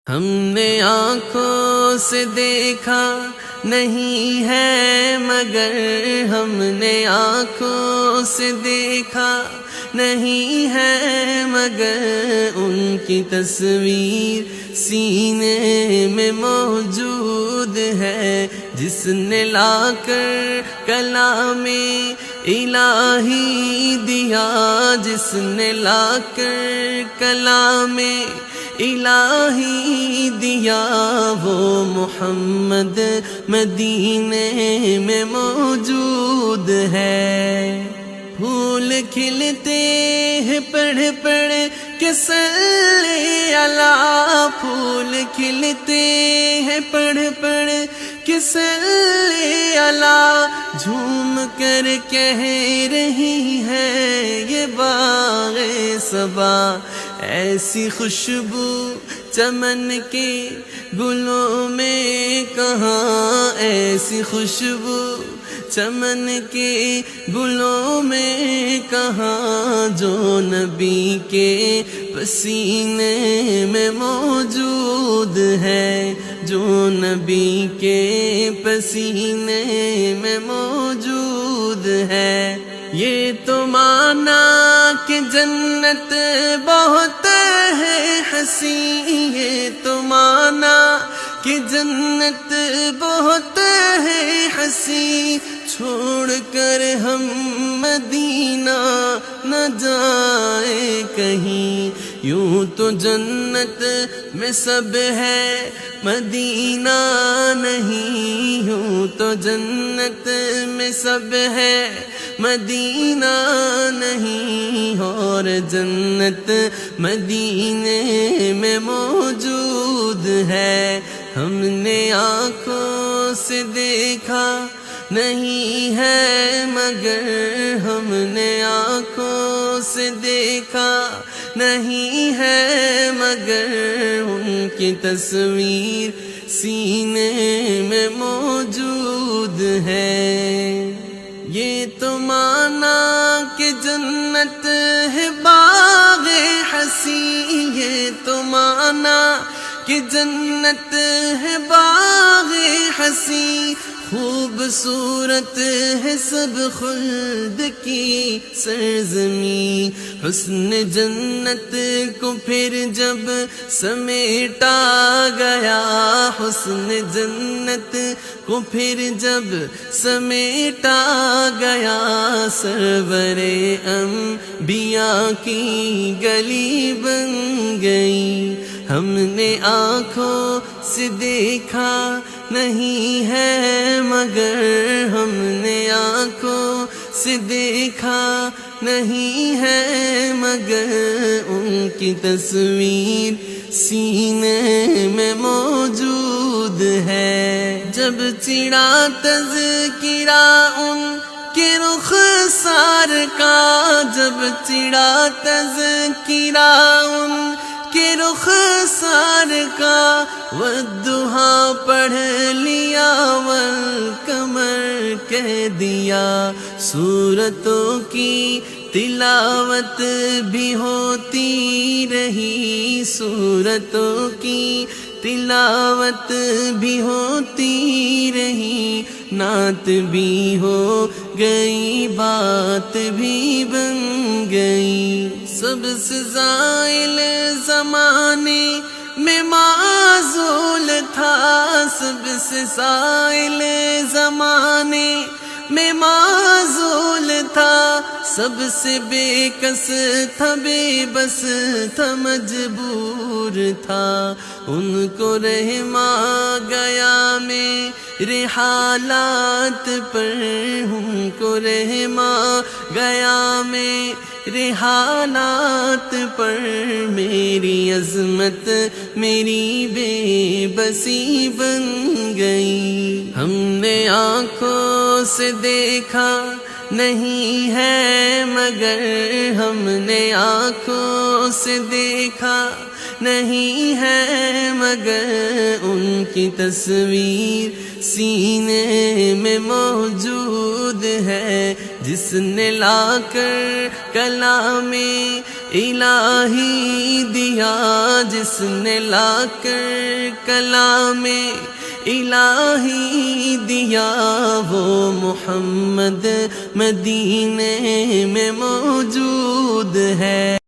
ہم نے آنکھوں سے دیکھا نہیں ہے مگر ہم نے آنکھوں سے دیکھا نہیں ہے مگر ان کی تصویر سینے میں موجود ہے، جس نے لا کر کلام الہی دیا، جس نے لا کر کلام الہی دیا، وہ محمد مدینے میں موجود ہے۔ پھول کھلتے ہیں پڑھ پڑھ کے صلی اللہ، پھول کھلتے ہیں پڑھ پڑھ کے صلی اللہ، جھوم کر کہہ رہی ہے یہ باغ صبا، ایسی خوشبو چمن کے گلوں میں کہاں، ایسی خوشبو چمن کے گلوں میں کہاں، جو نبی کے پسینے میں موجود ہے، جو نبی کے پسینے میں موجود ہے۔ یہ تو مانا کہ جنت بہت ہے حسین، یہ تو مانا کہ جنت بہت ہے حسین، چھوڑ کر ہم مدینہ نہ جائیں کہیں، یوں تو جنت میں سب ہے مدینہ نہیں، یوں تو جنت میں سب ہے مدینہ نہیں، اور جنت مدینے میں موجود ہے۔ ہم نے آنکھوں سے دیکھا نہیں ہے مگر ہم نے آنکھوں سے دیکھا نہیں ہے مگر ان کی تصویر سینے میں موجود ہے۔ یہ تو مانا کہ جنت ہے باغ حسین، یہ تو مانا کہ جنت ہے باغ حسین، خوبصورت ہے سب خلد کی سرزمین، حسن جنت کو پھر جب سمیٹا گیا، حسن جنت کو پھر جب سمیٹا گیا، سرور انبیاء کی گلی بن گئی۔ ہم نے آنکھوں سے دیکھا نہیں ہے مگر ہم نے آنکھوں سے دیکھا نہیں ہے مگر ان کی تصویر سینے میں موجود ہے۔ جب چڑھا تذکرہ ان کے رخسار کا، جب چڑھا تذکرہ ان کے رخسار کا، والضحیٰ پڑھ لیا والقمر کہہ دیا، سورتوں کی تلاوت بھی ہوتی رہی، سورتوں کی تلاوت بھی ہوتی رہی، نعت بھی ہو گئی بات بھی بن گئی، سب سے زائل زمانے میں معزول تھا، سب سے زائل زمانے میں معزول تھا، سب سے بے کس تھا بے بس تھا مجبور تھا، ان کو رحم آ گیا میرے حالات پر، ان کو رحم آ گیا میرے حالات پر، میری عظمت میری بے بسی بن گئی۔ ہم نے آنکھوں سے دیکھا نہیں ہے مگر ہم نے آنکھوں سے دیکھا نہیں ہے مگر ان کی تصویر سینے میں موجود ہے، جس نے لا کر کلام الہی دیا جس نے لا کر کلام الہی دیا، وہ محمد مدینے میں موجود ہے۔